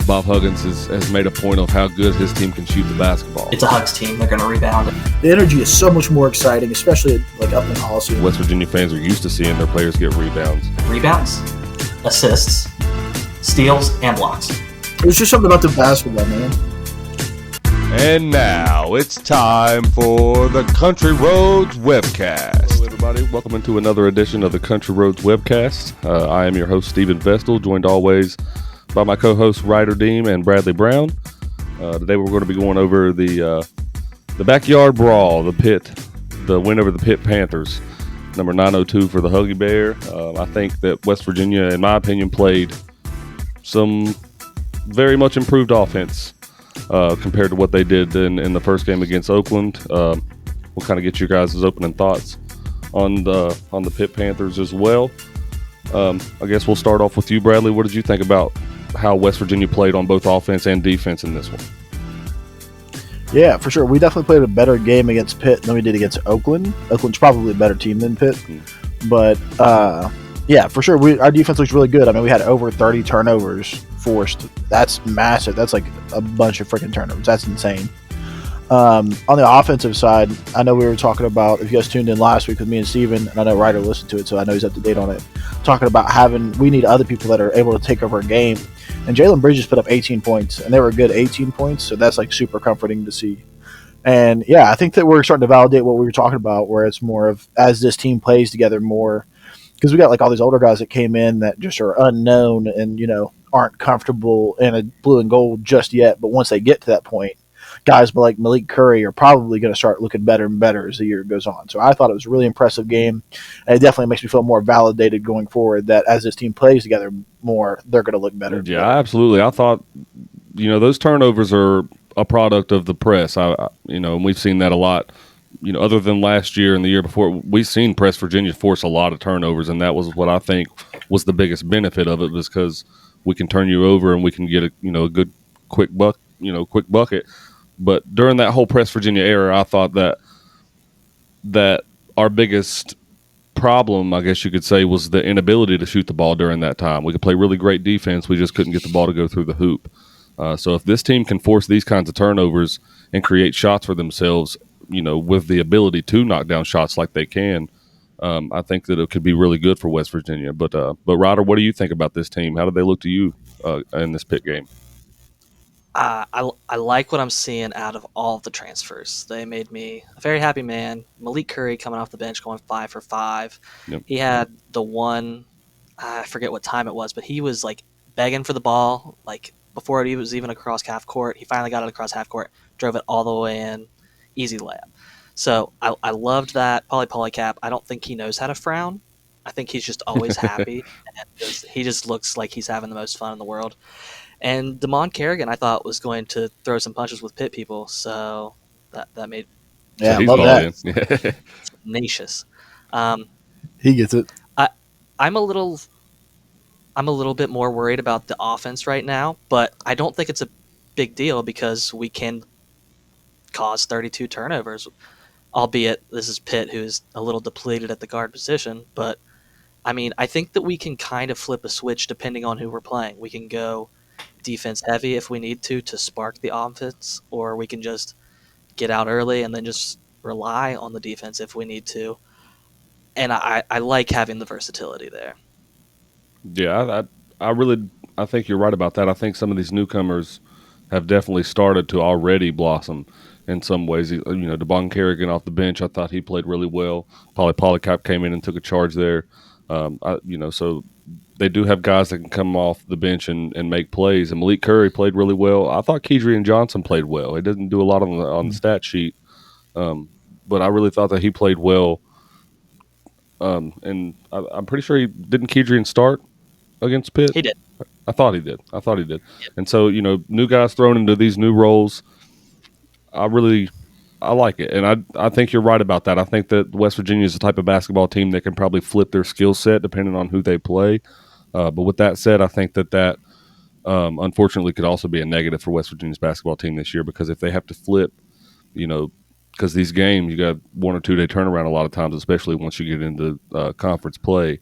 Bob Huggins has made a point of how good his team can shoot the basketball. It's a Hugs team. They're going to rebound. The energy is so much more exciting, especially like up in Hollywood. West Virginia fans are used to seeing their players get rebounds. Rebounds, assists, steals, and blocks. There's just something about the basketball, man. And now it's time for the Country Roads Webcast. Hello, everybody. Welcome into another edition of the Country Roads Webcast. I am your host, Stephen Vestal, joined always by my co-hosts Ryder Deem and Bradley Brown. Today we're going to be going over the backyard brawl, the win over the Pitt Panthers, number 902 for the Huggy Bear. I think that West Virginia, in my opinion, played some very much improved offense compared to what they did in the first game against Oakland. We'll kind of get you guys' opening thoughts on the Pitt Panthers as well. I guess we'll start off with you, Bradley. What did you think about how West Virginia played on both offense and defense in this one? Yeah, for sure. We definitely played a better game against Pitt than we did against Oakland. Oakland's probably a better team than Pitt. But, yeah, for sure, our defense looks really good. I mean, we had over 30 turnovers forced. That's massive. That's like a bunch of freaking turnovers. That's insane. On the offensive side, I know we were talking about, if you guys tuned in last week with me and Steven, and I know Ryder listened to it, so I know he's up to date on it, talking about we need other people that are able to take over a game. And Jalen Bridges put up 18 points, and they were a good 18 points, so that's like super comforting to see. And yeah, I think that we're starting to validate what we were talking about, where it's more of as this team plays together more, because we got like all these older guys that came in that just are unknown and, you know, aren't comfortable in a blue and gold just yet. But once they get to that point, guys like Malik Curry are probably going to start looking better and better as the year goes on. So I thought it was a really impressive game, and it definitely makes me feel more validated going forward that as this team plays together more, they're going to look better. Yeah, absolutely. I thought, you know, those turnovers are a product of the press. And we've seen that a lot. You know, other than last year and the year before, we've seen West Virginia force a lot of turnovers, and that was what I think was the biggest benefit of it, was because we can turn you over and we can get a good quick bucket. But during that whole West Virginia era, I thought that our biggest problem, I guess you could say, was the inability to shoot the ball during that time. We could play really great defense, we just couldn't get the ball to go through the hoop. So if this team can force these kinds of turnovers and create shots for themselves, with the ability to knock down shots like they can, I think that it could be really good for West Virginia. But Ryder, what do you think about this team? How did they look to you in this Pitt game? I like what I'm seeing out of all of the transfers. They made me a very happy man. Malik Curry coming off the bench, going 5 for 5. Yep. He had the one, I forget what time it was, but he was like begging for the ball, like before it was even across half court. He finally got it across half court, drove it all the way in, easy layup. So I loved that. Polycap, I don't think he knows how to frown. I think he's just always happy. And he just looks like he's having the most fun in the world. And Damon Kerrigan, I thought, was going to throw some punches with Pitt people, so that made I love that. Tenacious. He gets it. I'm a little bit more worried about the offense right now, but I don't think it's a big deal because we can cause 32 turnovers, albeit this is Pitt, who's a little depleted at the guard position. But I mean, I think that we can kind of flip a switch depending on who we're playing. We can go defense heavy if we need to spark the offense, or we can just get out early and then just rely on the defense if we need to. And I like having the versatility there. Yeah, I think you're right about that. I think some of these newcomers have definitely started to already blossom in some ways. Damon Kerrigan off the bench, I thought he played really well. Polycap came in and took a charge there. So they do have guys that can come off the bench and make plays. And Malik Curry played really well. I thought Kedrian Johnson played well. He didn't do a lot on the stat sheet, but I really thought that he played well. And I'm pretty sure didn't Kedrian start against Pitt? He did. I thought he did. Yep. And so, new guys thrown into these new roles, I like it. And I think you're right about that. I think that West Virginia is the type of basketball team that can probably flip their skill set depending on who they play. But with that said, I think that unfortunately could also be a negative for West Virginia's basketball team this year, because if they have to flip, because these games, you got 1 or 2 day turnaround a lot of times, especially once you get into conference play.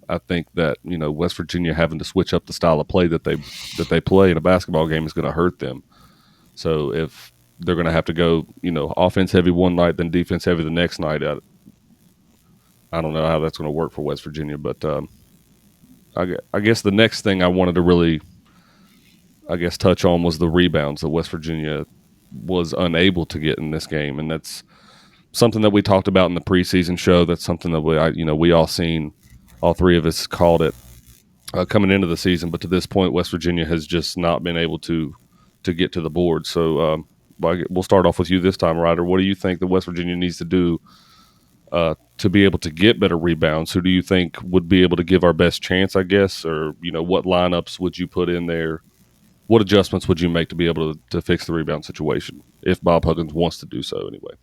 I think that West Virginia having to switch up the style of play that they play in a basketball game is going to hurt them. So if they're going to have to go offense heavy one night, then defense heavy the next night, I don't know how that's going to work for West Virginia. But I guess the next thing I wanted to really touch on was the rebounds that West Virginia was unable to get in this game, and that's something that we talked about in the preseason show. That's something that we all seen. All three of us called it coming into the season, but to this point, West Virginia has just not been able to get to the board. So we'll start off with you this time, Ryder. What do you think that West Virginia needs to do to be able to get better rebounds? Who do you think would be able to give our best chance, I guess? Or, what lineups would you put in there? What adjustments would you make to be able to fix the rebound situation if Bob Huggins wants to do so anyway?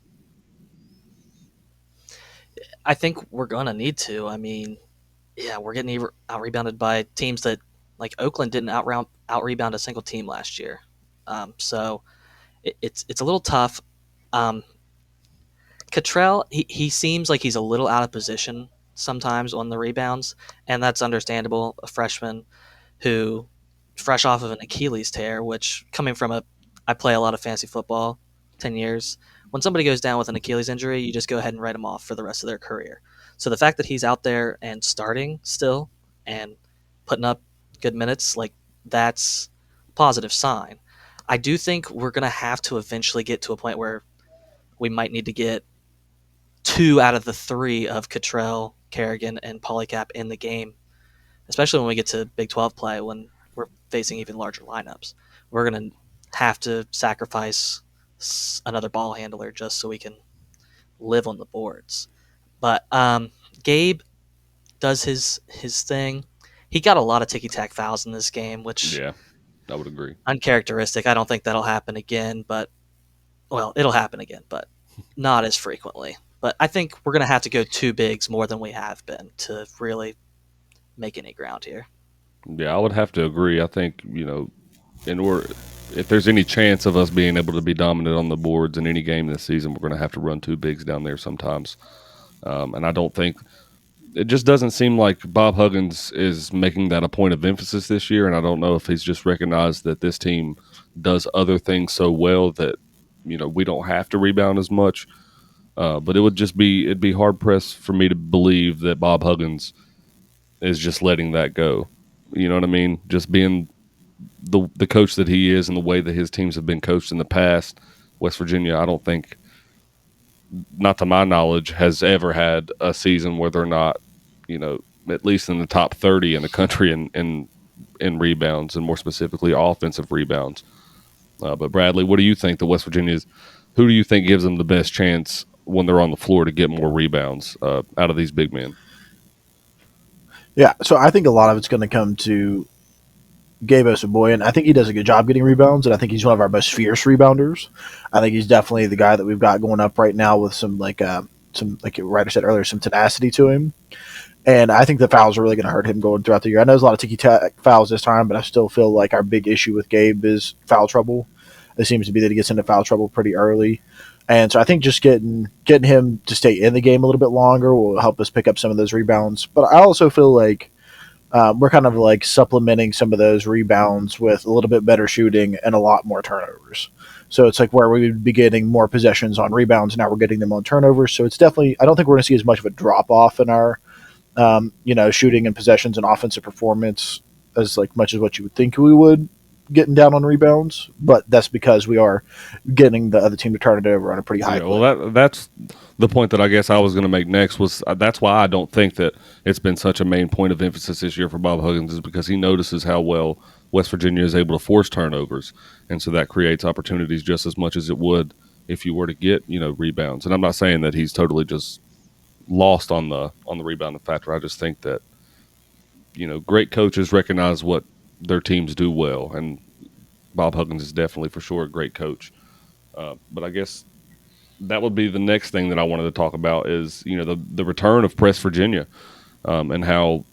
I think we're going to need to. I mean, yeah, we're getting out-rebounded by teams that, like Oakland, didn't out-rebound a single team last year. So it's a little tough. Cottrell, he seems like he's a little out of position sometimes on the rebounds, and that's understandable. A freshman who, fresh off of an Achilles tear, which coming from I play a lot of fantasy football, 10 years. When somebody goes down with an Achilles injury, you just go ahead and write them off for the rest of their career. So the fact that he's out there and starting still and putting up good minutes, like that's a positive sign. I do think we're going to have to eventually get to a point where we might need to get 2 out of the 3 of Cottrell, Kerrigan, and Polycap in the game, especially when we get to Big 12 play when we're facing even larger lineups. We're going to have to sacrifice another ball handler just so we can live on the boards. But Gabe does his thing. He got a lot of ticky-tack fouls in this game, which Yeah, I would agree. Uncharacteristic. I don't think that'll happen again, it'll happen again, but not as frequently. But I think we're going to have to go 2 bigs more than we have been to really make any ground here. Yeah, I would have to agree. I think, if there's any chance of us being able to be dominant on the boards in any game this season, we're going to have to run 2 bigs down there sometimes. And I don't think it just doesn't seem like Bob Huggins is making that a point of emphasis this year. And I don't know if he's just recognized that this team does other things so well that, we don't have to rebound as much. But it'd be hard pressed for me to believe that Bob Huggins is just letting that go. You know what I mean? Just being the coach that he is and the way that his teams have been coached in the past. West Virginia, I don't think, not to my knowledge, has ever had a season where they're not, at least in the top 30 in the country in rebounds, and more specifically offensive rebounds. But Bradley, what do you think the West Virginia's? Who do you think gives them the best chance when they're on the floor to get more rebounds out of these big men? Yeah, so I think a lot of it's going to come to Gabe Saboye, and I think he does a good job getting rebounds, and I think he's one of our most fierce rebounders. I think he's definitely the guy that we've got going up right now with some like Ryder said earlier, some tenacity to him. And I think the fouls are really going to hurt him going throughout the year. I know there's a lot of ticky-tack fouls this time, but I still feel like our big issue with Gabe is foul trouble. It seems to be that he gets into foul trouble pretty early. And so I think just getting him to stay in the game a little bit longer will help us pick up some of those rebounds. But I also feel like we're kind of like supplementing some of those rebounds with a little bit better shooting and a lot more turnovers. So it's like where we would be getting more possessions on rebounds, now we're getting them on turnovers. So it's definitely, I don't think we're going to see as much of a drop-off in our shooting and possessions and offensive performance as like much as what you would think we would getting down on rebounds, but that's because we are getting the other team to turn it over on a pretty high clip. Well, that's the point that I guess I was going to make next was that's why I don't think that it's been such a main point of emphasis this year for Bob Huggins, is because he notices how well West Virginia is able to force turnovers, and so that creates opportunities just as much as it would if you were to get rebounds. And I'm not saying that he's totally just lost on the rebounding factor. I just think that great coaches recognize what their teams do well, and Bob Huggins is definitely for sure a great coach. But I guess that would be the next thing that I wanted to talk about is the return of Press Virginia, and how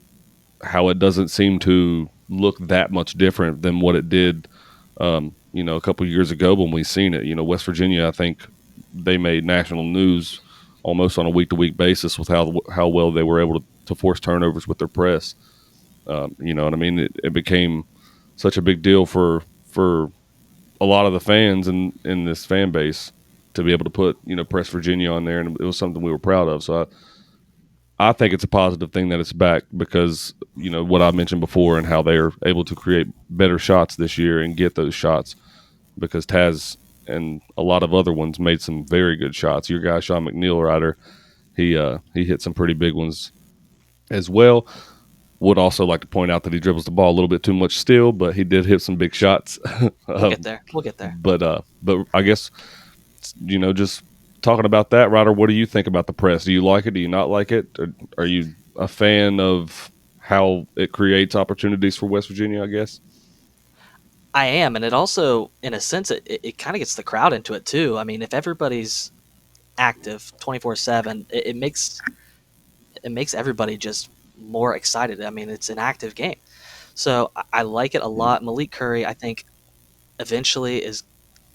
it doesn't seem to look that much different than what it did a couple of years ago when we seen it. West Virginia, I think they made national news almost on a week-to-week basis with how well they were able to force turnovers with their press. You know what I mean? It became such a big deal for a lot of the fans in this fan base to be able to put, you know, Press Virginia on there, and it was something we were proud of. So I think it's a positive thing that it's back because, you know, what I mentioned before and how they're able to create better shots this year and get those shots because Taz and a lot of other ones made some very good shots. Your guy, Sean McNeil, Ryder, he hit some pretty big ones as well. Would also like to point out that he dribbles the ball a little bit too much still, but he did hit some big shots. We'll get there. We'll get there. But I guess, you know, just talking about that, Ryder, what do you think about the press? Do you like it? Do you not like it? Or are you a fan of how it creates opportunities for West Virginia, I guess? I am, and it also, in a sense, it kind of gets the crowd into it too. I mean, if everybody's active 24/7, it makes everybody just more excited. I mean, it's an active game, so I like it a lot. Malik Curry, I think, eventually is.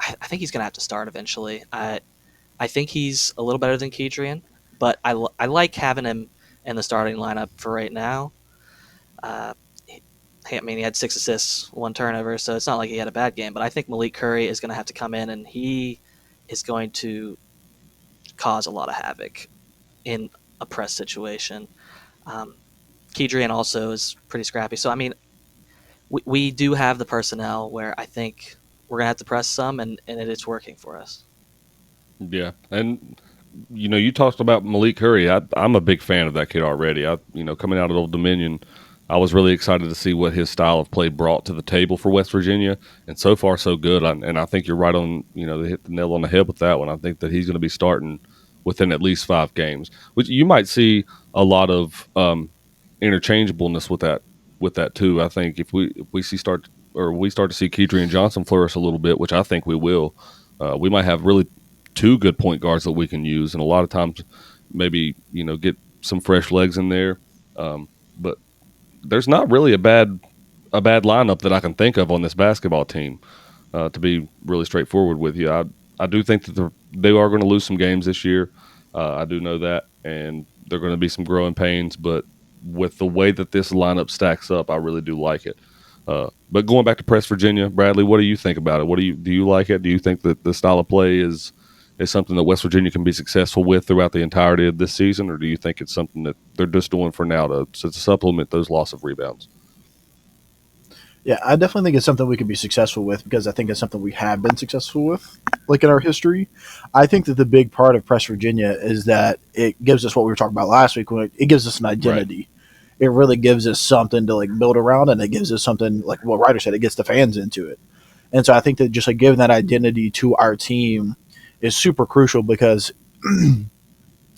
I think he's going to have to start eventually. I think he's a little better than Kedrian, but I like having him in the starting lineup for right now. I mean, he had 6 assists, 1 turnover, so it's not like he had a bad game. But I think Malik Curry is going to have to come in, and he is going to cause a lot of havoc in a press situation. Kedrian also is pretty scrappy. So, I mean, we do have the personnel where I think we're going to have to press some, and it is working for us. Yeah, and you know, you talked about Malik Curry. I'm a big fan of that kid already. You know, coming out of Old Dominion, I was really excited to see what his style of play brought to the table for West Virginia, and so far so good. And I think you're right on. You know, they hit the nail on the head with that one. I think that he's going to be starting within at least 5 games, which you might see a lot of interchangeableness with that too. I think if we start to see Kedrian Johnson flourish a little bit, which I think we will, we might have really 2 good point guards that we can use, and a lot of times maybe, you know, get some fresh legs in there. But there's not really a bad lineup that I can think of on this basketball team. To be really straightforward with you, I do think that they are going to lose some games this year. I do know that, and there are going to be some growing pains. But with the way that this lineup stacks up, I really do like it. But going back to Press Virginia, Bradley, what do you think about it? Do you like it? Do you think that the style of play is something that West Virginia can be successful with throughout the entirety of this season, or do you think it's something that they're just doing for now to supplement those loss of rebounds? Yeah, I definitely think it's something we can be successful with because I think it's something we have been successful with, like in our history. I think that the big part of Press Virginia is that it gives us what we were talking about last week. It gives us an identity. Right. It really gives us something to like build around, and it gives us something like what Ryder said. It gets the fans into it, and so I think that just like giving that identity to our team is super crucial because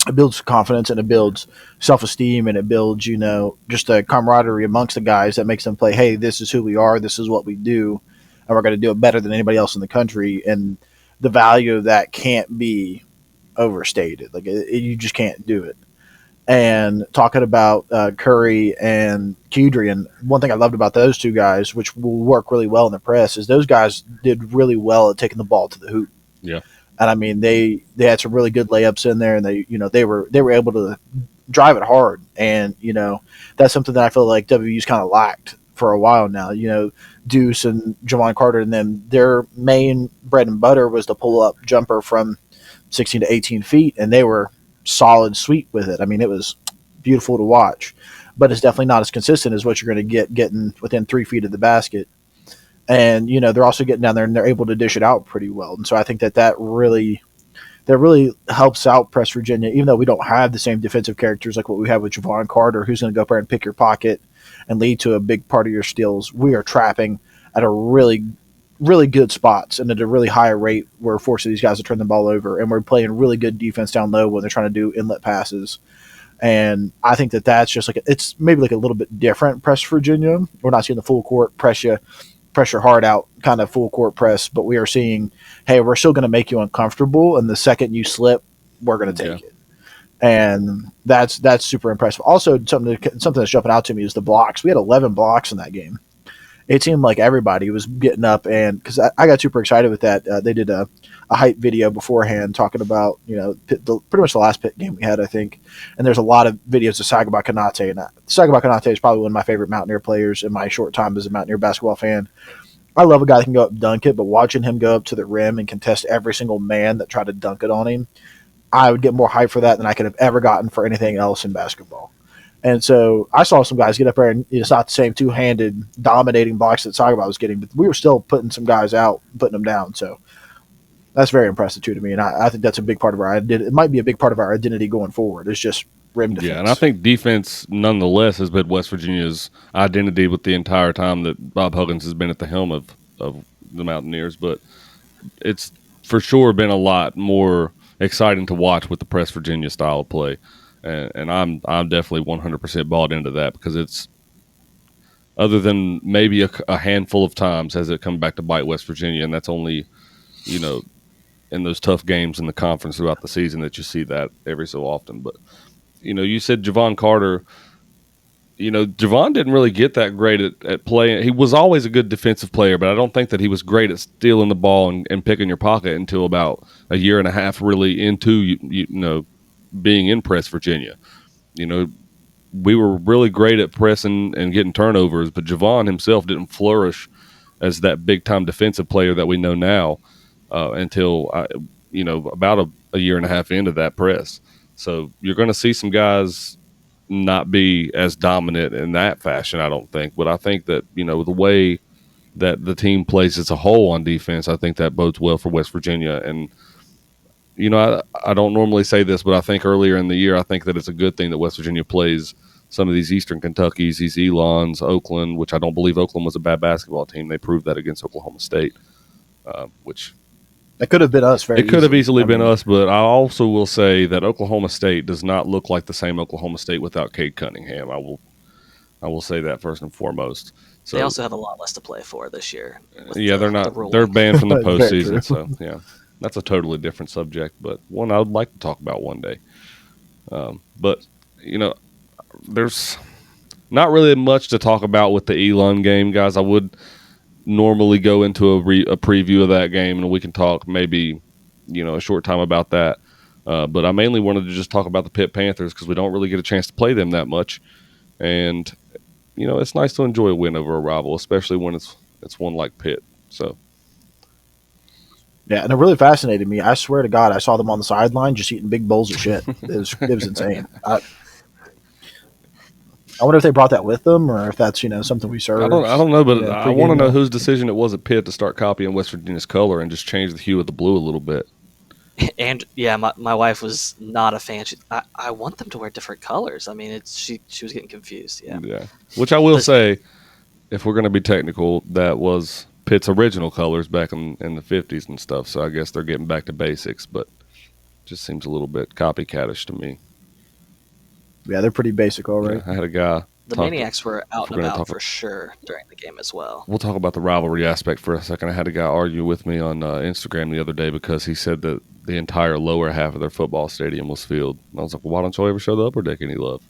it builds confidence and it builds self-esteem and it builds, you know, just a camaraderie amongst the guys that makes them play, hey, this is who we are, this is what we do, and we're going to do it better than anybody else in the country. And the value of that can't be overstated. Like you just can't do it. And talking about Curry and Kedrian, one thing I loved about those 2 guys, which will work really well in the press, is those guys did really well at taking the ball to the hoop. Yeah. And I mean, they had some really good layups in there, and they were able to drive it hard. And you know, that's something that I feel like WVU's kind of lacked for a while now. You know, Deuce and Javon Carter, and then their main bread and butter was the pull up jumper from 16 to 18 feet, and they were solid, sweet with it. I mean, it was beautiful to watch, but it's definitely not as consistent as what you're going to getting within 3 feet of the basket. And, you know, they're also getting down there and they're able to dish it out pretty well. And so I think that really helps out Press Virginia, even though we don't have the same defensive characters like what we have with Javon Carter, who's going to go up there and pick your pocket and lead to a big part of your steals. We are trapping at a really, really good spots and at a really high rate. We're forcing these guys to turn the ball over, and we're playing really good defense down low when they're trying to do inlet passes. And I think that that's just like it's maybe like a little bit different Press Virginia. We're not seeing the full court pressure hard out kind of full court press, but we are seeing, hey, we're still going to make you uncomfortable, and the second you slip, we're going to take it. And that's super impressive. Also, something that's jumping out to me is the blocks. We had 11 blocks in that game, it seemed like everybody was getting up, and because I got super excited with that. They did a hype video beforehand talking about pretty much the last Pitt game we had, I think. And there's a lot of videos of Sagaba Konate, and Sagaba Konate is probably one of my favorite Mountaineer players in my short time as a Mountaineer basketball fan. I love a guy that can go up and dunk it, but watching him go up to the rim and contest every single man that tried to dunk it on him, I would get more hype for that than I could have ever gotten for anything else in basketball. And so I saw some guys get up there, and it's not the same two-handed dominating blocks that Sagaba was getting, but we were still putting some guys out, putting them down. So that's very impressive too to me, and I think that's a big part of our identity. It might be a big part of our identity going forward. It's just rim defense. Yeah, and I think defense, nonetheless, has been West Virginia's identity with the entire time that Bob Huggins has been at the helm of the Mountaineers. But it's for sure been a lot more exciting to watch with the Press Virginia style of play, and I'm definitely 100% bought into that, because it's, other than maybe a handful of times, has it come back to bite West Virginia, and that's only in those tough games in the conference throughout the season that you see that every so often. But you said Javon Carter. Javon didn't really get that great at playing. He was always a good defensive player, but I don't think that he was great at stealing the ball and picking your pocket until about a year and a half really into being in Press Virginia. We were really great at pressing and getting turnovers, but Javon himself didn't flourish as that big time defensive player that we know now until about a year and a half into that press. So you're going to see some guys not be as dominant in that fashion, I don't think. But I think that, the way that the team plays as a whole on defense, I think that bodes well for West Virginia. And, I don't normally say this, but I think earlier in the year, I think that it's a good thing that West Virginia plays some of these Eastern Kentuckys, these Elons, Oakland, which I don't believe Oakland was a bad basketball team. They proved that against Oklahoma State, which it could have been us. It could have easily been us, but I also will say that Oklahoma State does not look like the same Oklahoma State without Cade Cunningham. I will say that first and foremost. So, they also have a lot less to play for this year. Yeah, they're banned from the postseason. So yeah, that's a totally different subject, but one I would like to talk about one day. But there's not really much to talk about with the Elon game, guys. I would normally go into a preview of that game, and we can talk maybe a short time about that. But I mainly wanted to just talk about the Pitt Panthers, because we don't really get a chance to play them that much, and it's nice to enjoy a win over a rival, especially when it's one like Pitt. So yeah, and it really fascinated me. I swear to God, I saw them on the sideline just eating big bowls of shit. It was insane. I wonder if they brought that with them, or if that's something we serve. I don't know, but I want to know whose decision it was at Pitt to start copying West Virginia's color and just change the hue of the blue a little bit. And yeah, my wife was not a fan. I want them to wear different colors. I mean, she was getting confused. Yeah. Which I will say, if we're going to be technical, that was Pitt's original colors back in the 50s and stuff. So I guess they're getting back to basics, but just seems a little bit copycatish to me. Yeah, they're pretty basic, all right. Yeah, I had a guy. The Maniacs were out and about for sure during the game as well. We'll talk about the rivalry aspect for a second. I had a guy argue with me on Instagram the other day because he said that the entire lower half of their football stadium was filled. And I was like, well, why don't y'all ever show the upper deck any love?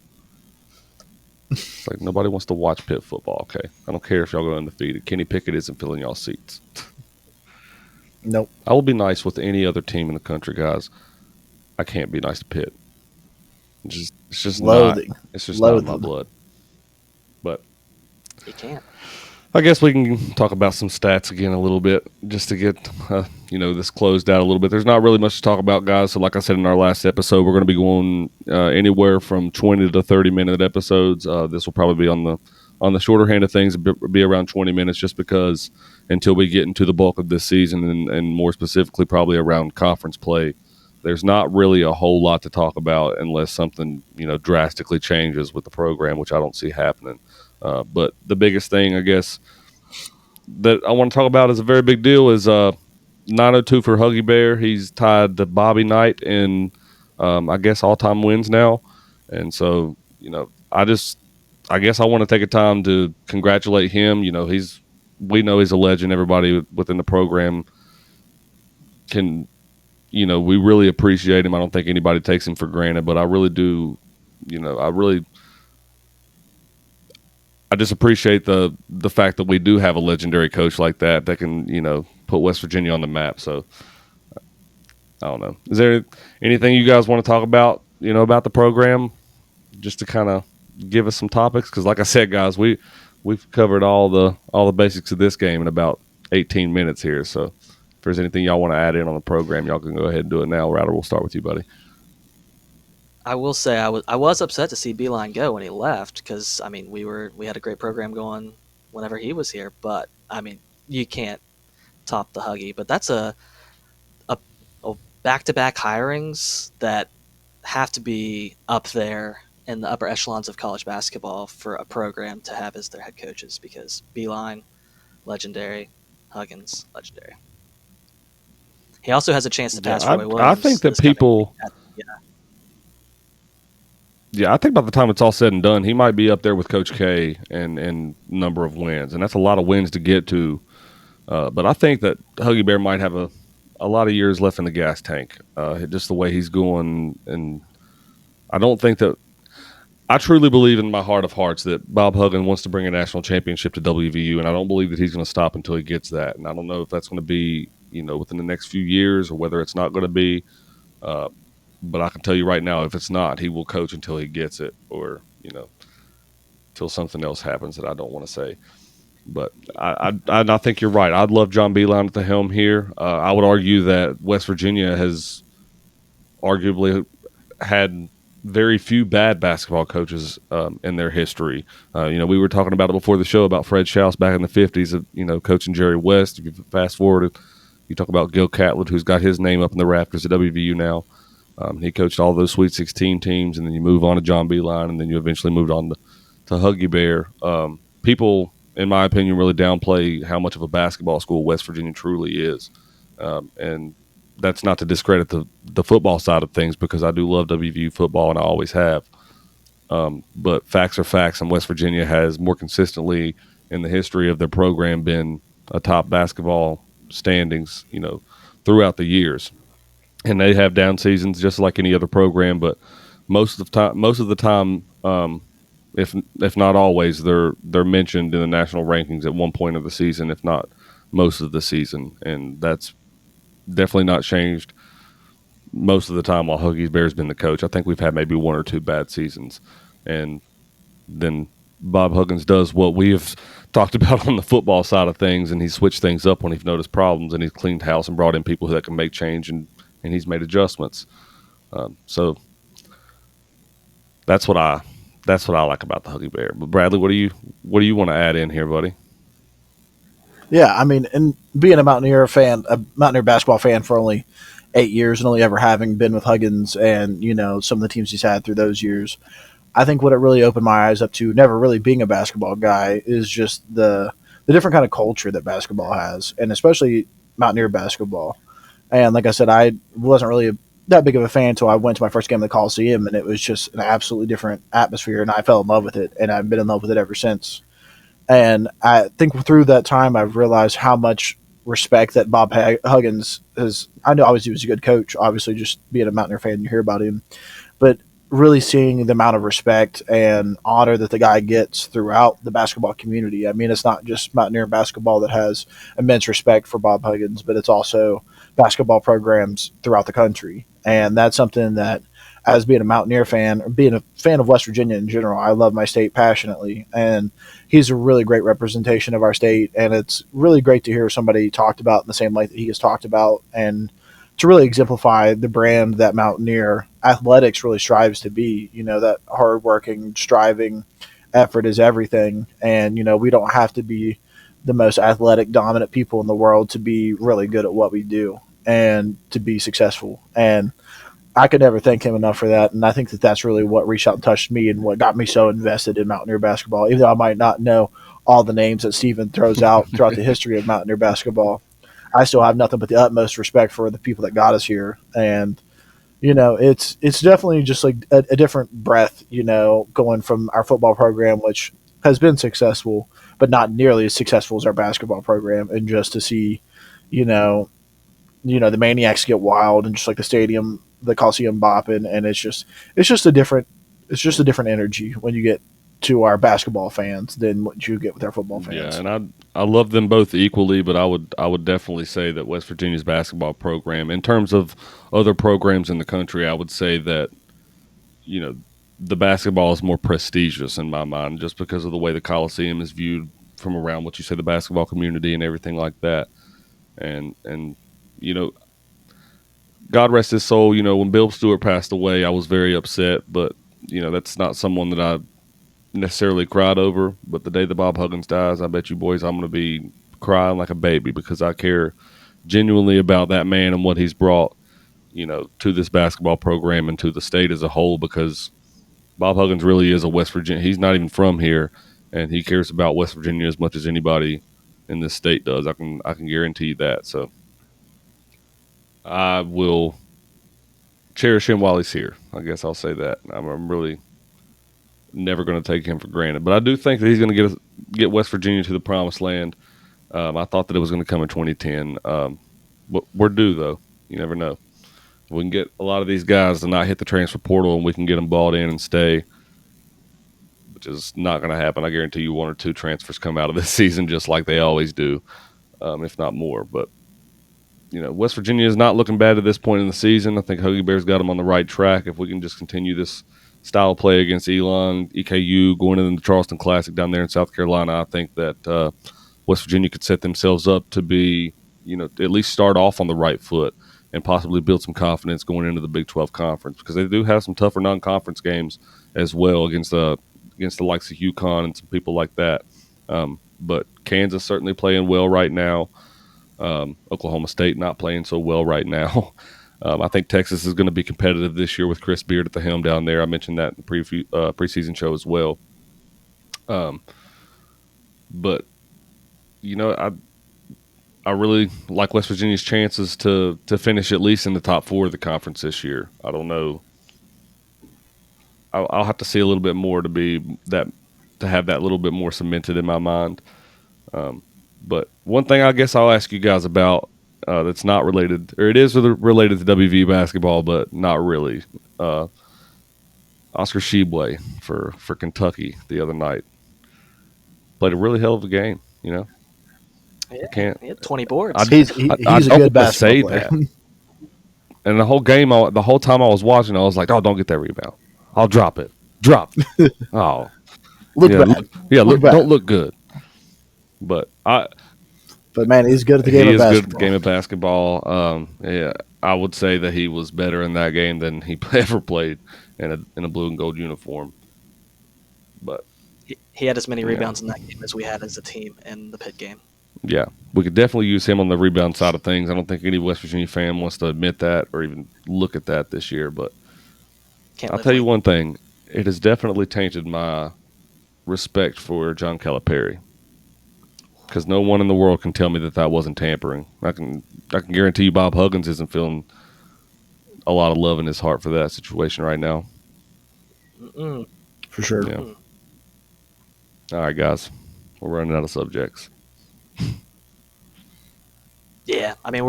It's like, nobody wants to watch Pitt football, okay? I don't care if y'all go undefeated. Kenny Pickett isn't filling y'all seats. Nope. I will be nice with any other team in the country, guys. I can't be nice to Pitt. It's just loathing. It's just not in my blood. But you can't. I guess we can talk about some stats again a little bit, just to get this closed out a little bit. There's not really much to talk about, guys. So, like I said in our last episode, we're going to be going anywhere from 20 to 30-minute episodes. This will probably be on the shorter hand of things, be around 20 minutes, just because until we get into the bulk of this season, and more specifically, probably around conference play, there's not really a whole lot to talk about unless something drastically changes with the program, which I don't see happening. But the biggest thing, I guess, that I want to talk about is a very big deal is 902 for Huggy Bear. He's tied to Bobby Knight in, I guess, all-time wins now. And so, I guess I want to take a time to congratulate him. We know he's a legend. Everybody within the program can, we really appreciate him. I don't think anybody takes him for granted, but I really do, I I just appreciate the fact that we do have a legendary coach like that can, put West Virginia on the map. So I don't know. Is there anything you guys want to talk about, about the program, just to kind of give us some topics? Because like I said, guys, we've covered all the basics of this game in about 18 minutes here. So if there's anything y'all want to add in on the program, y'all can go ahead and do it now. Ryder, we'll start with you, buddy. I will say I was upset to see Beeline go when he left, because I mean we had a great program going whenever he was here, but I mean you can't top the Huggy. But that's a back-to-back hirings that have to be up there in the upper echelons of college basketball for a program to have as their head coaches, because Beeline, legendary, Huggins, legendary. He also has a chance to pass Roy Williams. I think that people. Yeah, I think by the time it's all said and done, he might be up there with Coach K and number of wins, and that's a lot of wins to get to. But I think that Huggy Bear might have a lot of years left in the gas tank, just the way he's going. And I don't think that – I truly believe in my heart of hearts that Bob Huggins wants to bring a national championship to WVU, and I don't believe that he's going to stop until he gets that. And I don't know if that's going to be, within the next few years, or whether it's not going to be. But I can tell you right now, if it's not, he will coach until he gets it, or, until something else happens that I don't want to say. But I think you're right. I'd love John Beeline at the helm here. I would argue that West Virginia has arguably had very few bad basketball coaches in their history. We were talking about it before the show about Fred Schaus back in the 50s, coaching Jerry West. If you fast forward, you talk about Gil Catlett, who's got his name up in the rafters at WVU now. He coached all those Sweet 16 teams, and then you move on to John Beeline, and then you eventually moved on to Huggy Bear. People, in my opinion, really downplay how much of a basketball school West Virginia truly is. And that's not to discredit the football side of things, because I do love WVU football, and I always have. But facts are facts, and West Virginia has more consistently in the history of their program been a top basketball standings, throughout the years. And they have down seasons just like any other program, but most of the time, if not always, they're mentioned in the national rankings at one point of the season, if not most of the season, and that's definitely not changed most of the time while Huggy Bear's been the coach. I think we've had maybe one or two bad seasons, and then Bob Huggins does what we have talked about on the football side of things, and he's switched things up when he's noticed problems, and he's cleaned house and brought in people that can make change, and he's made adjustments. So that's what I like about the Huggy Bear. But Bradley, what do you want to add in here, buddy? Yeah, I mean, and being a Mountaineer basketball fan for only 8 years, and only ever having been with Huggins and some of the teams he's had through those years, I think what it really opened my eyes up to, never really being a basketball guy, is just the different kind of culture that basketball has, and especially Mountaineer basketball. And like I said, I wasn't really that big of a fan until I went to my first game in the Coliseum, and it was just an absolutely different atmosphere, and I fell in love with it, and I've been in love with it ever since. And I think through that time, I've realized how much respect that Bob Huggins has. I know obviously he was a good coach, obviously just being a Mountaineer fan, you hear about him, but really seeing the amount of respect and honor that the guy gets throughout the basketball community. I mean, it's not just Mountaineer basketball that has immense respect for Bob Huggins, but it's also basketball programs throughout the country. And that's something that, as being a Mountaineer fan, or being a fan of West Virginia in general, I love my state passionately. And he's a really great representation of our state. And it's really great to hear somebody talked about in the same light that he has talked about, and to really exemplify the brand that Mountaineer athletics really strives to be. That hardworking, striving effort is everything. And, we don't have to be the most athletic, dominant people in the world to be really good at what we do and to be successful. And I could never thank him enough for that. And I think that that's really what reached out and touched me, and what got me so invested in Mountaineer basketball. Even though I might not know all the names that Steven throws out throughout the history of Mountaineer basketball, I still have nothing but the utmost respect for the people that got us here. And, it's definitely just like a different breath, going from our football program, which has been successful, but not nearly as successful as our basketball program. And just to see, the Maniacs get wild, and just like the Coliseum bopping, and it's just a different energy when you get to our basketball fans than what you get with our football fans. Yeah, and I love them both equally, but I would definitely say that West Virginia's basketball program, in terms of other programs in the country, I would say that, you know, the basketball is more prestigious in my mind, just because of the way the Coliseum is viewed from around what you say the basketball community and everything like that. And you know, God rest his soul. You know, when Bill Stewart passed away, I was very upset, but you know, that's not someone that I necessarily cried over. But the day that Bob Huggins dies, I bet you boys I'm going to be crying like a baby, because I care genuinely about that man and what he's brought, you know, to this basketball program and to the state as a whole, because Bob Huggins really is a West Virginia. He's not even from here, and he cares about West Virginia as much as anybody in this state does. I can guarantee you that. So I will cherish him while he's here. I guess I'll say that. I'm really never going to take him for granted, but I do think that he's going to get West Virginia to the promised land. I thought that it was going to come in 2010. But we're due, though. You never know. We can get a lot of these guys to not hit the transfer portal, and we can get them bought in and stay, which is not going to happen. I guarantee you 1 or 2 transfers come out of this season, just like they always do, if not more. But you know, West Virginia is not looking bad at this point in the season. I think Huggy Bear's got them on the right track. If we can just continue this style of play against Elon, EKU, going into the Charleston Classic down there in South Carolina, I think that West Virginia could set themselves up to be, you know, at least start off on the right foot and possibly build some confidence going into the Big 12 conference, because they do have some tougher non-conference games as well against the likes of UConn and some people like that. But Kansas certainly playing well right now. Oklahoma State not playing so well right now. I think Texas is going to be competitive this year with Chris Beard at the helm down there. I mentioned that in the preseason show as well. But you know, I really like West Virginia's chances to finish at least in the top 4 of the conference this year. I don't know. I'll have to see a little bit more to have that little bit more cemented in my mind. But one thing I guess I'll ask you guys about that's not related, or it is related to WVU basketball, but not really. Oscar Tshiebwe for Kentucky the other night played a really hell of a game. You know, Yeah, he had 20 boards. He's a good basketball player. And the whole game, the whole time I was watching, I was like, "Oh, don't get that rebound! I'll drop it. Drop." Oh, look bad. Look bad. Don't look good. But man, he's good at the game of basketball. He is good at the game of basketball. Yeah, I would say that he was better in that game than he ever played in a blue and gold uniform. But he had as many rebounds in that game as we had as a team in the Pitt game. Yeah, we could definitely use him on the rebound side of things. I don't think any West Virginia fan wants to admit that or even look at that this year. But I'll tell you one thing. It has definitely tainted my respect for John Calipari, because no one in the world can tell me that wasn't tampering. I can guarantee you Bob Huggins isn't feeling a lot of love in his heart for that situation right now. For sure. Yeah. All right, guys. We're running out of subjects. Yeah, I mean,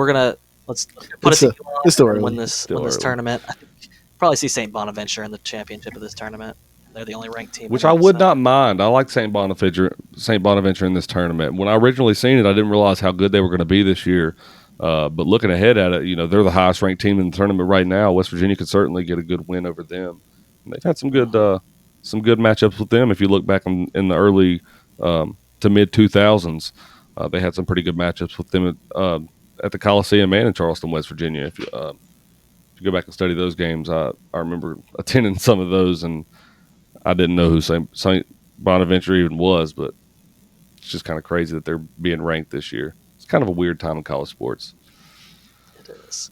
let's put it's still early. win this tournament. I think probably see St. Bonaventure in the championship of this tournament. They're the only ranked team. Which I would not mind. I like St. Bonaventure in this tournament. When I originally seen it, I didn't realize how good they were going to be this year. But looking ahead at it, you know, they're the highest ranked team in the tournament right now. West Virginia could certainly get a good win over them. And they've had some good matchups with them. If you look back in the early to mid 2000s, they had some pretty good matchups with them at the Coliseum and in Charleston, West Virginia. If you go back and study those games, I remember attending some of those, and I didn't know who St. Bonaventure even was, but it's just kind of crazy that they're being ranked this year. It's kind of a weird time in college sports. It is.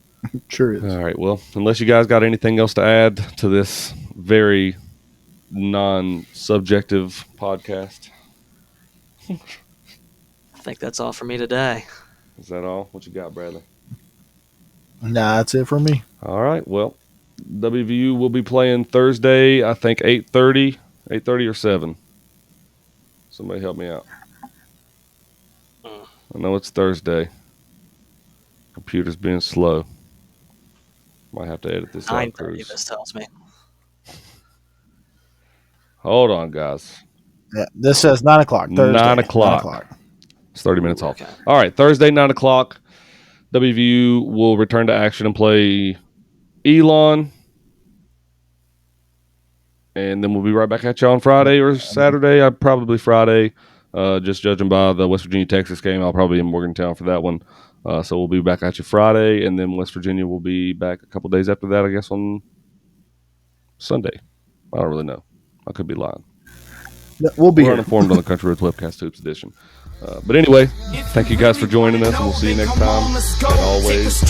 Sure is. All right, well, unless you guys got anything else to add to this very non-subjective podcast. I think that's all for me today. Is that all? What you got, Bradley? Nah, that's it for me. All right, well, WVU will be playing Thursday, I think 8:30 or 7. Somebody help me out. I know it's Thursday. Computer's being slow. Might have to edit this out, 9:30, Cruz. this tells me. Hold on, guys. Yeah, this says 9 o'clock. Thursday. 9 o'clock. It's 30 minutes off. Okay. All right, Thursday, 9 o'clock. WVU will return to action and play Elon. And then we'll be right back at you on Friday or Saturday. Probably Friday. Just judging by the West Virginia-Texas game, I'll probably be in Morgantown for that one. So we'll be back at you Friday, and then West Virginia will be back a couple days after that, I guess, on Sunday. I don't really know. I could be lying. We'll be uninformed on the Country Roads Webcast Hoops edition. But anyway, thank you guys for joining us, and we'll see you next time. And always,